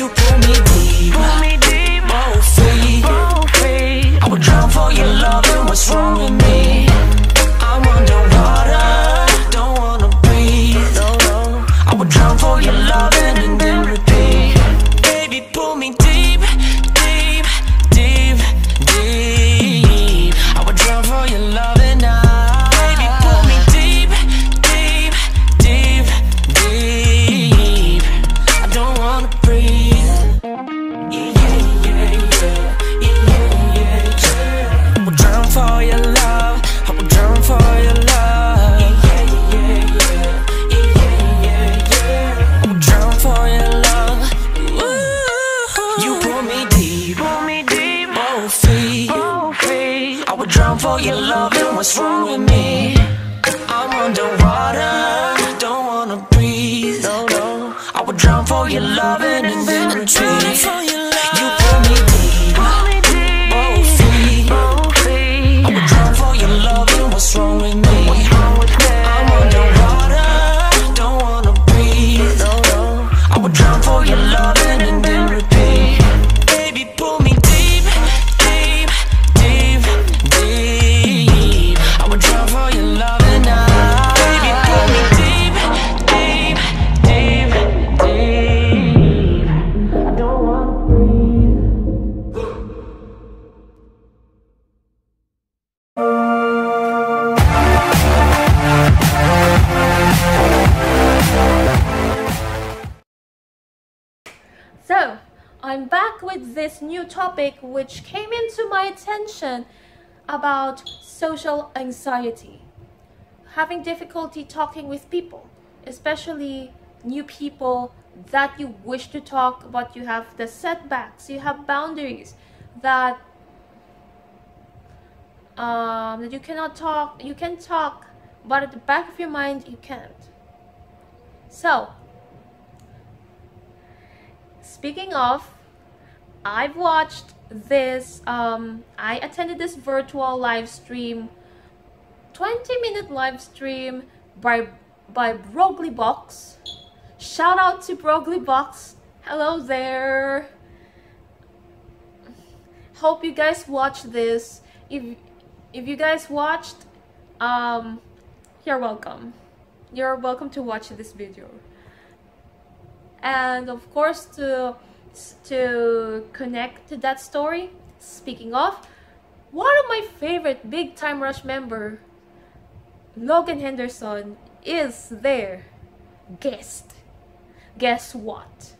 You pull me deep, both feet. I would drown for your love, and what's wrong with me? I'm underwater, don't wanna breathe. I would drown for your love and then repeat. Baby, pull me deep, deep, deep, deep. I would drown for your love and baby, pull me deep, deep, deep, deep. I don't wanna breathe. Yeah, yeah, yeah, yeah, yeah, yeah, yeah. I would drown for your love. I would drown for your love. Yeah, yeah, yeah, yeah, yeah, yeah, yeah. I would drown for your love. Ooh. You pull me deep, both feet. I would drown for your love, and what's wrong with me? I'm underwater, don't wanna breathe. I would drown for your love and then retrieve. You pull me deep, both feet. I would drown for your love, and what's wrong with me? I'm underwater, don't wanna breathe. I would drown for your love and then repeat. Baby, pull me deep, deep, deep, deep. I would drown for your love and baby, pull me deep, deep, deep, deep. I don't wanna breathe. So, I'm back with this new topic which came into my attention about social anxiety. Having difficulty talking with people, especially new people that you wish to talk, but you have the setbacks, you have boundaries that that you cannot talk. You can talk, but at the back of your mind you can't. So, speaking of, I've watched this, I attended this virtual live stream, 20-minute live stream by Brogliebox. Shout out to Brogliebox. Hello there. Hope you guys watched this. If you guys watched, you're welcome. You're welcome to watch this video. And of course, to connect to that story, speaking of, one of my favorite Big Time Rush member, Logan Henderson, is there. Guess what?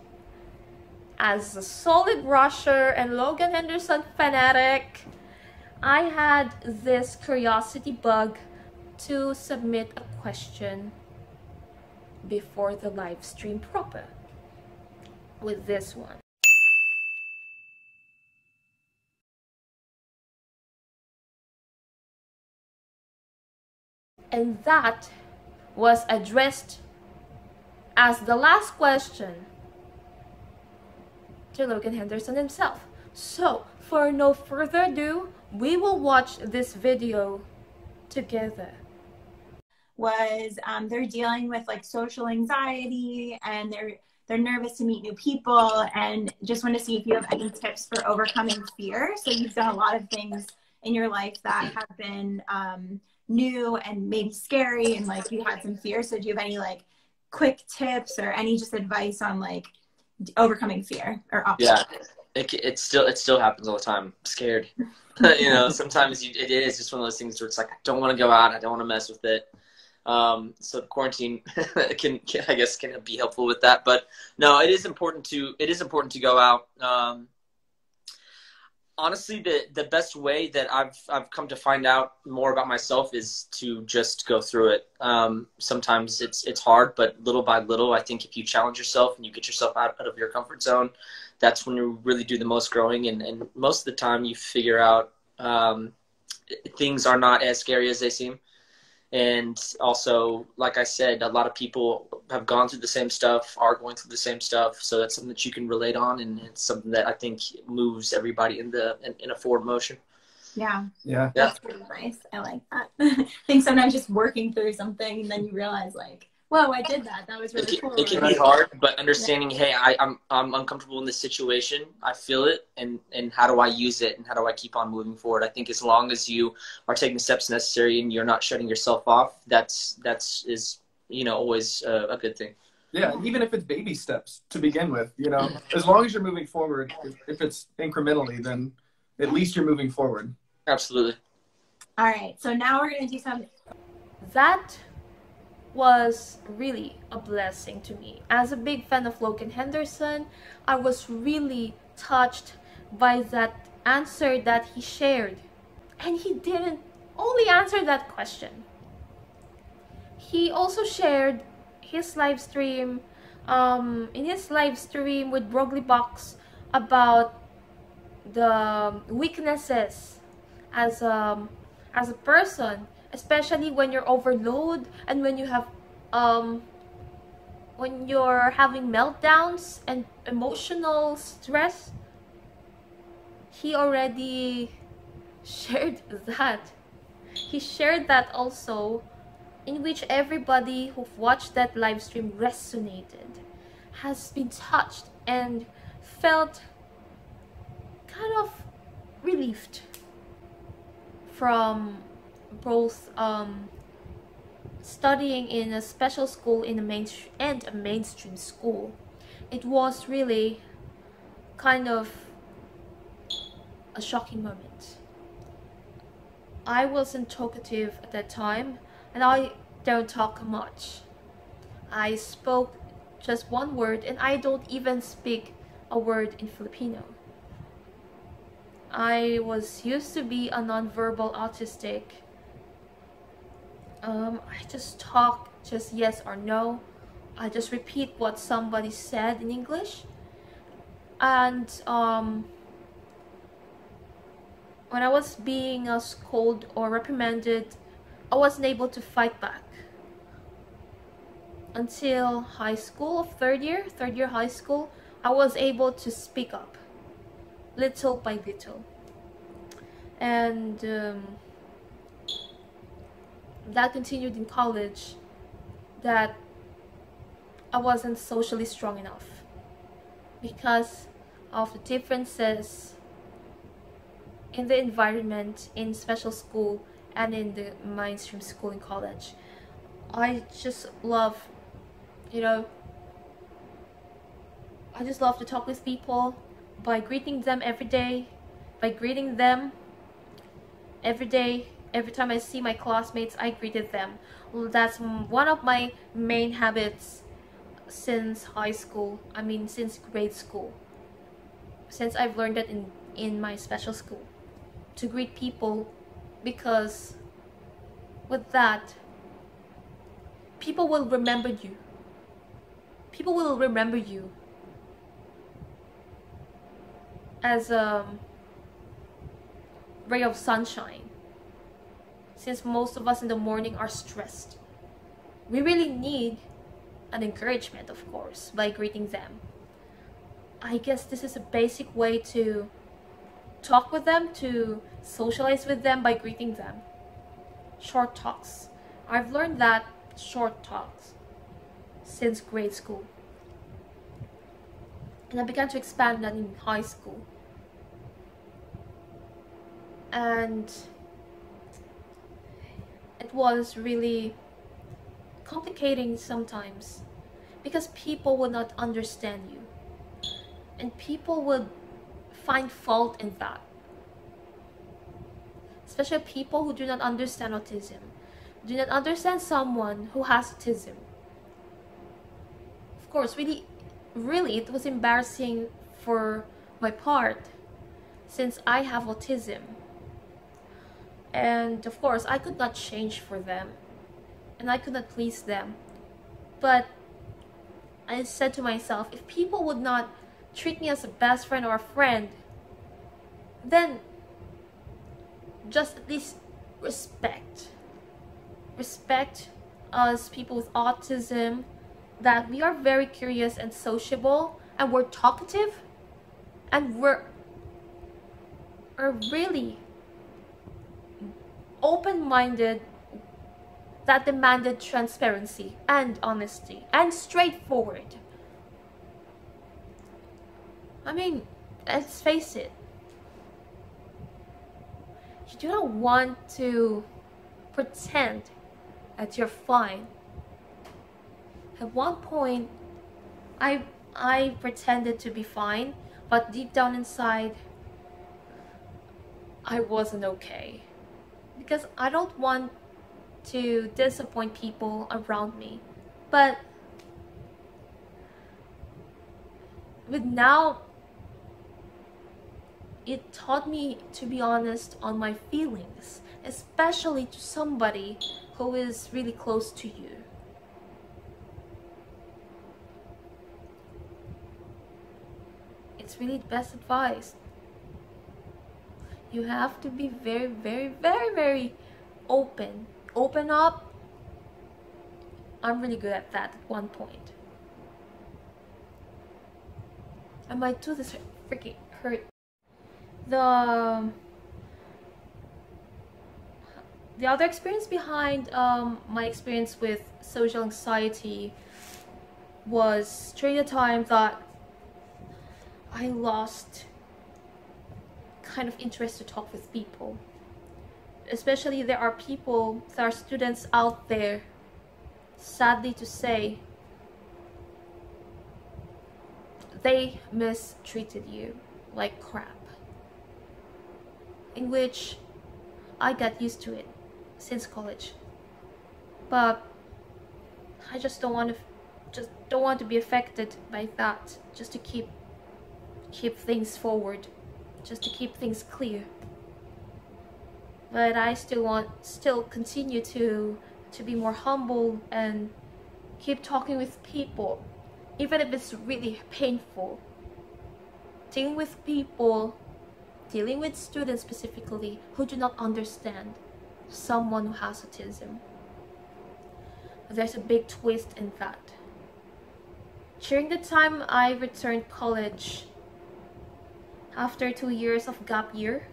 As a solid rusher and Logan Henderson fanatic, I had this curiosity bug to submit a question before the live stream proper with this one. And that was addressed as the last question to Logan Henderson himself. So, for no further ado, we will watch this video together. Was they're dealing with like social anxiety, and they're nervous to meet new people, and just want to see if you have any tips for overcoming fear. So you've done a lot of things in your life that have been new and maybe scary, and like you had some fear. So do you have any like quick tips or any just advice on like overcoming fear or obstacles? Yeah, it still happens all the time. I'm scared. You know, sometimes it is just one of those things where it's like, I don't want to go out, I don't want to mess with it. So quarantine can I guess can be helpful with that, but no, it is important to go out. Honestly, the best way that I've come to find out more about myself is to just go through it. Sometimes it's hard, but little by little, I think if you challenge yourself and you get yourself out of your comfort zone, that's when you really do the most growing. And most of the time you figure out things are not as scary as they seem. And also, like I said, a lot of people have gone through the same stuff, are going through the same stuff. So that's something that you can relate on, and it's something that I think moves everybody in a forward motion. Yeah. Yeah. That's pretty nice. I like that. I think sometimes just working through something, and then you realize like, whoa, I did that. That was really cool. It can be hard, but understanding, hey, I'm uncomfortable in this situation. I feel it, and how do I use it, and how do I keep on moving forward? I think as long as you are taking the steps necessary and you're not shutting yourself off, that's always a good thing. Yeah, even if it's baby steps to begin with, as long as you're moving forward, if it's incrementally, then at least you're moving forward. Absolutely. All right, so now we're going to do something. That was really a blessing to me. As a big fan of Logan Henderson, I was really touched by that answer that he shared. And he didn't only answer that question. He also shared his live stream, in his live stream with thebrogliebox, about the weaknesses as a person, especially when you're overloaded and when you have when you're having meltdowns and emotional stress. He already shared that. He shared that also, in which everybody who watched that live stream resonated, has been touched and felt kind of relieved from both studying in a special school and a mainstream school. It was really kind of a shocking moment. I wasn't talkative at that time, and I don't talk much. I spoke just one word, and I don't even speak a word in Filipino. I was used to be a nonverbal autistic. I just talk just yes or no. I just repeat what somebody said in English. And when I was being scolded or reprimanded, I wasn't able to fight back. Until high school, third year high school, I was able to speak up, little by little. And that continued in college, that I wasn't socially strong enough because of the differences in the environment in special school and in the mainstream school in college. I just love, I just love to talk with people by greeting them every day, every day. Every time I see my classmates, I greeted them. Well, that's one of my main habits since high school. Since grade school. Since I've learned that in my special school, to greet people, because with that, people will remember you. People will remember you as a ray of sunshine. Since most of us in the morning are stressed, we really need an encouragement, of course, by greeting them. I guess this is a basic way to talk with them, to socialize with them, by greeting them. Short talks. I've learned that short talks since grade school. And I began to expand that in high school. And it was really complicating sometimes because people would not understand you. And people would find fault in that. Especially people who do not understand autism, do not understand someone who has autism. Of course, really, it was embarrassing for my part since I have autism. And of course, I could not change for them and I could not please them. But I said to myself, if people would not treat me as a best friend or a friend, then just at least respect us people with autism, that we are very curious and sociable, and we're talkative, and we're really open-minded that demanded transparency and honesty and straightforward. I mean, let's face it, you do not want to pretend that you're fine. At one point, I pretended to be fine, but deep down inside, I wasn't okay. Because I don't want to disappoint people around me. But with now, it taught me to be honest on my feelings, especially to somebody who is really close to you. It's really the best advice. You have to be very, very, very, very open. Open up. I'm really good at that at one point. And my tooth is freaking hurt. The other experience behind my experience with social anxiety was during the time that I lost kind of interest to talk with people. Especially there are people, there are students out there, sadly to say, they mistreated you like crap. In which I got used to it since college. But I just don't want to be affected by that, just to keep things forward, just to keep things clear. But I still continue to be more humble and keep talking with people, even if it's really painful. Dealing with people, dealing with students specifically who do not understand someone who has autism. There's a big twist in that. During the time I returned college, after 2 years of gap year,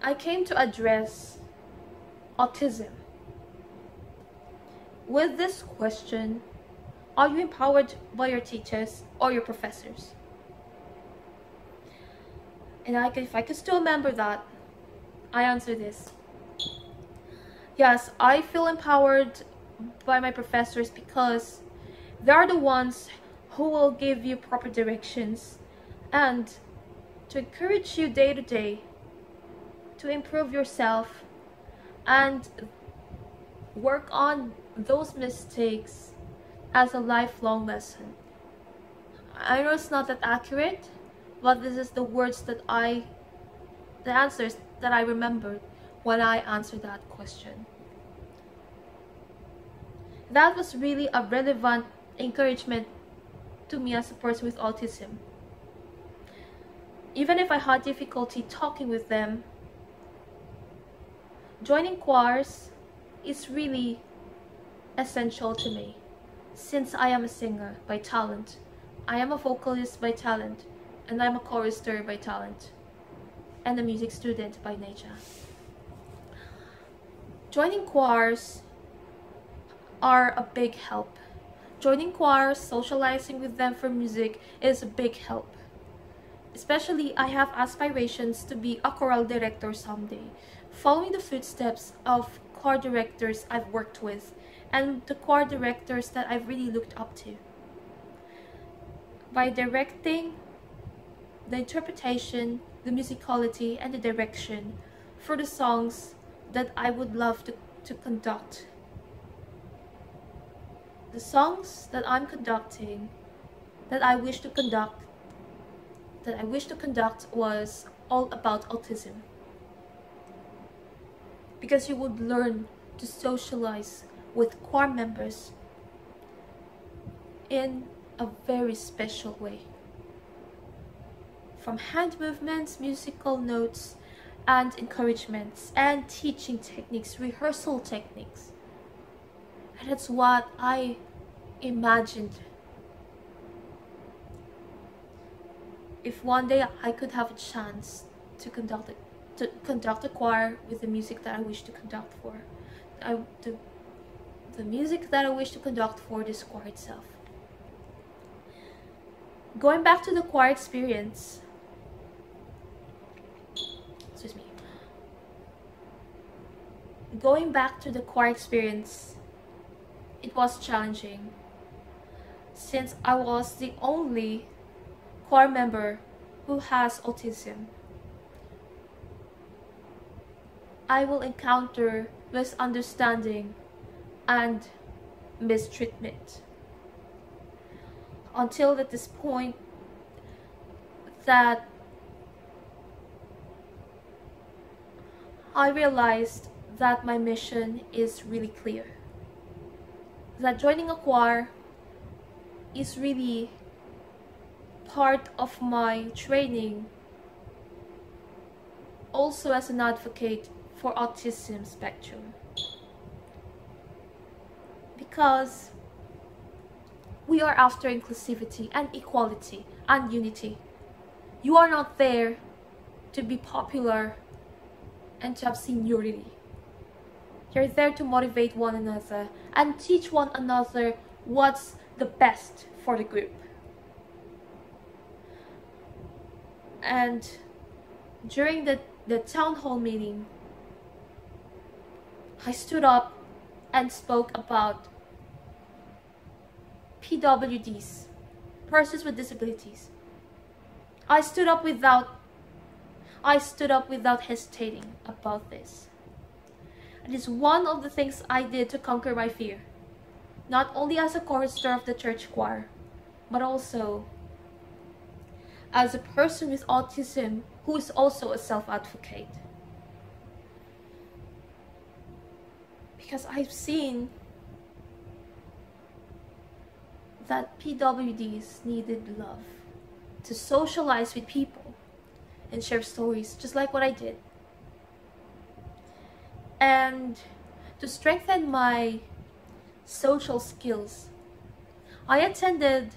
I came to address autism with this question: are you empowered by your teachers or your professors? And if I could still remember that, I answer this: yes, I feel empowered by my professors because they are the ones who will give you proper directions and to encourage you day to day to improve yourself and work on those mistakes as a lifelong lesson. I know it's not that accurate, but this is the answers that I remembered when I answered that question. That was really a relevant encouragement to me as a person with autism. Even if I had difficulty talking with them, joining choirs is really essential to me, since I am a singer by talent, I am a vocalist by talent, and I'm a chorister by talent, and a music student by nature. Joining choirs are a big help. Joining choirs, socializing with them for music is a big help. Especially, I have aspirations to be a choral director someday, following the footsteps of choir directors I've worked with and the choir directors that I've really looked up to. By directing the interpretation, the musicality, and the direction for the songs that I would love to conduct. The songs that I'm conducting, that I wish to conduct was all about autism. Because you would learn to socialize with choir members in a very special way. From hand movements, musical notes, and encouragements, and teaching techniques, rehearsal techniques. And that's what I imagined. If one day I could have a chance to conduct a choir with the music that I wish to conduct for, the music that I wish to conduct for this choir itself. Going back to the choir experience, excuse me. Going back to the choir experience, it was challenging since I was the only choir member who has autism. I will encounter misunderstanding and mistreatment until at this point that I realized that my mission is really clear. That joining a choir is really part of my training, also as an advocate for autism spectrum. Because we are after inclusivity and equality and unity. You are not there to be popular and to have seniority. You're there to motivate one another and teach one another what's the best for the group. And during the town hall meeting, I stood up and spoke about PWDs, persons with disabilities. I stood up without hesitating about this. It is one of the things I did to conquer my fear, not only as a chorister of the church choir, but also as a person with autism who is also a self-advocate. Because I've seen that PWDs needed love to socialize with people and share stories, just like what I did. And to strengthen my social skills, I attended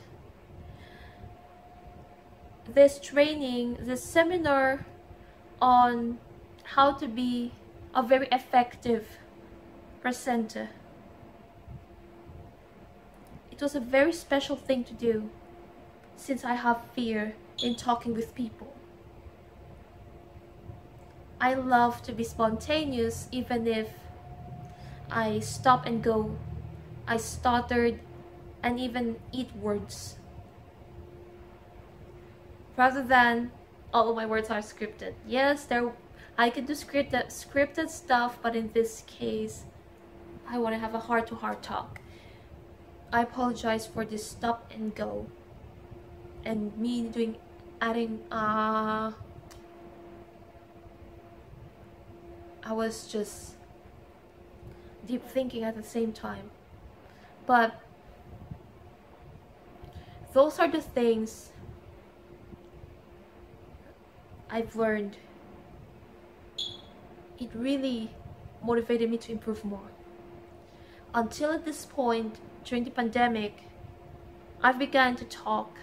this training, this seminar on how to be a very effective presenter. It was a very special thing to do since I have fear in talking with people. I love to be spontaneous even if I stop and go, I stuttered, and even eat words. Rather than all of my words are scripted. Yes, I could do scripted stuff, but in this case, I want to have a heart-to-heart talk. I apologize for this stop and go and me adding I was just deep thinking at the same time. But those are the things I've learned. It really motivated me to improve more. Until at this point, during the pandemic, I've begun to talk.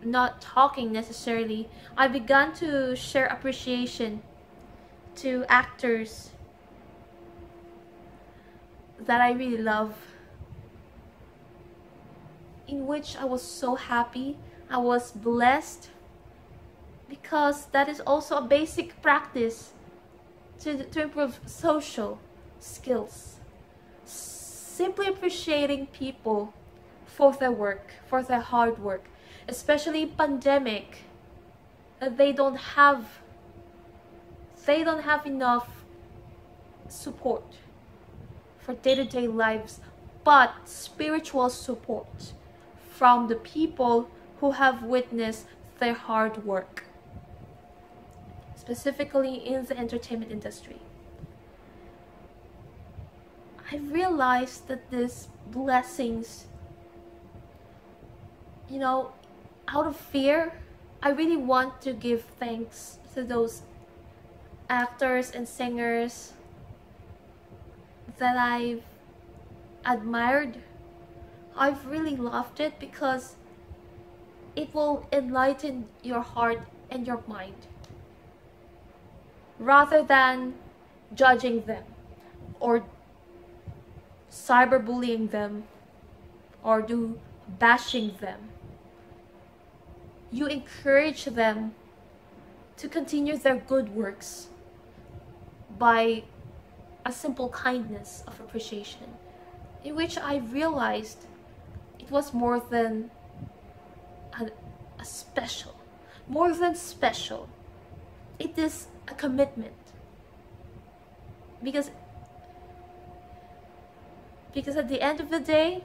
Not talking necessarily. I began to share appreciation to actors that I really love, in which I was so happy. I was blessed, because that is also a basic practice to improve social skills. Simply appreciating people for their work, for their hard work, especially pandemic, that they don't have enough support for day-to-day lives, but spiritual support from the people who have witnessed their hard work, specifically in the entertainment industry. I realized that these blessings, out of fear, I really want to give thanks to those actors and singers that I've admired. I've really loved it because it will enlighten your heart and your mind, rather than judging them or cyberbullying them or do bashing them. You encourage them to continue their good works by a simple kindness of appreciation, in which I realized it was more than a special, more than special. It is a commitment, because at the end of the day,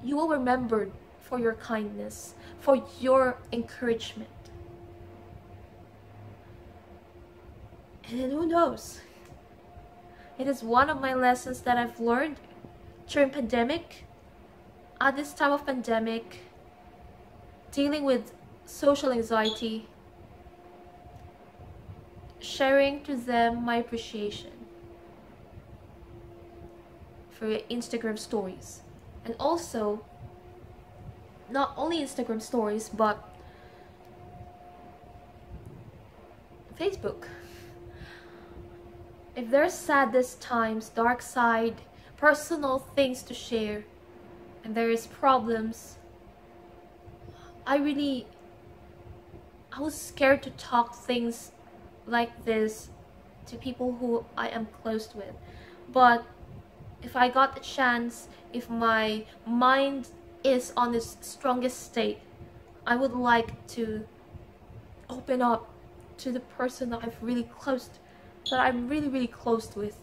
you will remember for your kindness, for your encouragement. And then who knows? It is one of my lessons that I've learned during pandemic. At this time of pandemic, dealing with social anxiety, sharing to them my appreciation for Instagram stories. And also, not only Instagram stories, but Facebook. If there's saddest times, dark side, personal things to share, and there is problems, I was scared to talk things like this to people who I am close with. But if I got the chance, if my mind is on its strongest state, I would like to open up to the person that I'm really close with.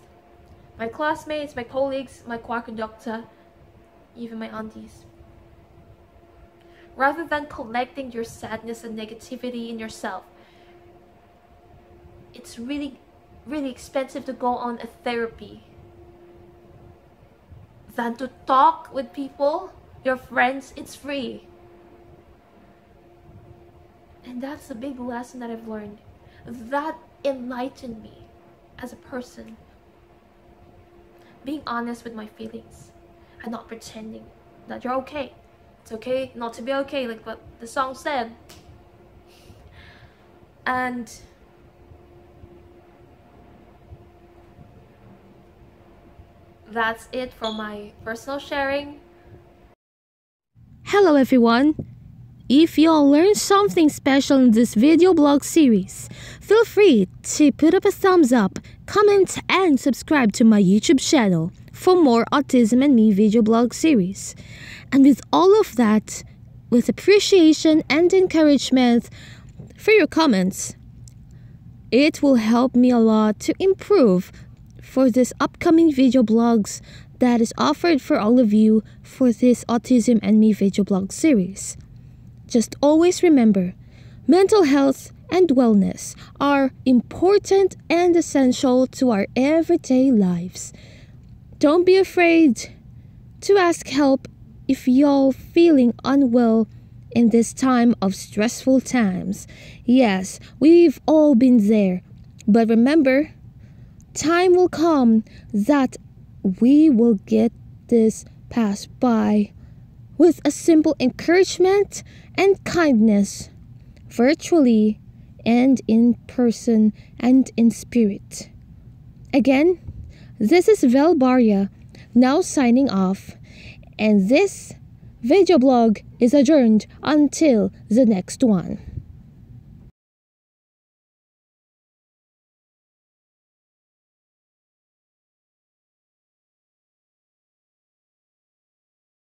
My classmates, my colleagues, my choir conductor, even my aunties. Rather than collecting your sadness and negativity in yourself, it's really expensive to go on a therapy than to talk with people, your friends. It's free. And that's a big lesson that I've learned. That enlightened me as a person. Being honest with my feelings and not pretending that you're okay. It's okay not to be okay, like what the song said. And that's it for my personal sharing. Hello everyone! If you all learned something special in this video blog series, feel free to put up a thumbs up, comment and subscribe to my YouTube channel for more Autism and Me video blog series. And with all of that, with appreciation and encouragement for your comments, it will help me a lot to improve for this upcoming video blogs that is offered for all of you for this Autism and Me video blog series. Just always remember, mental health and wellness are important and essential to our everyday lives. Don't be afraid to ask help if you're feeling unwell in this time of stressful times. Yes, we've all been there. But remember, time will come that we will get this passed by with a simple encouragement and kindness, virtually and in person and in spirit. Again, this is Vel Barya, now signing off, and this video blog is adjourned until the next one.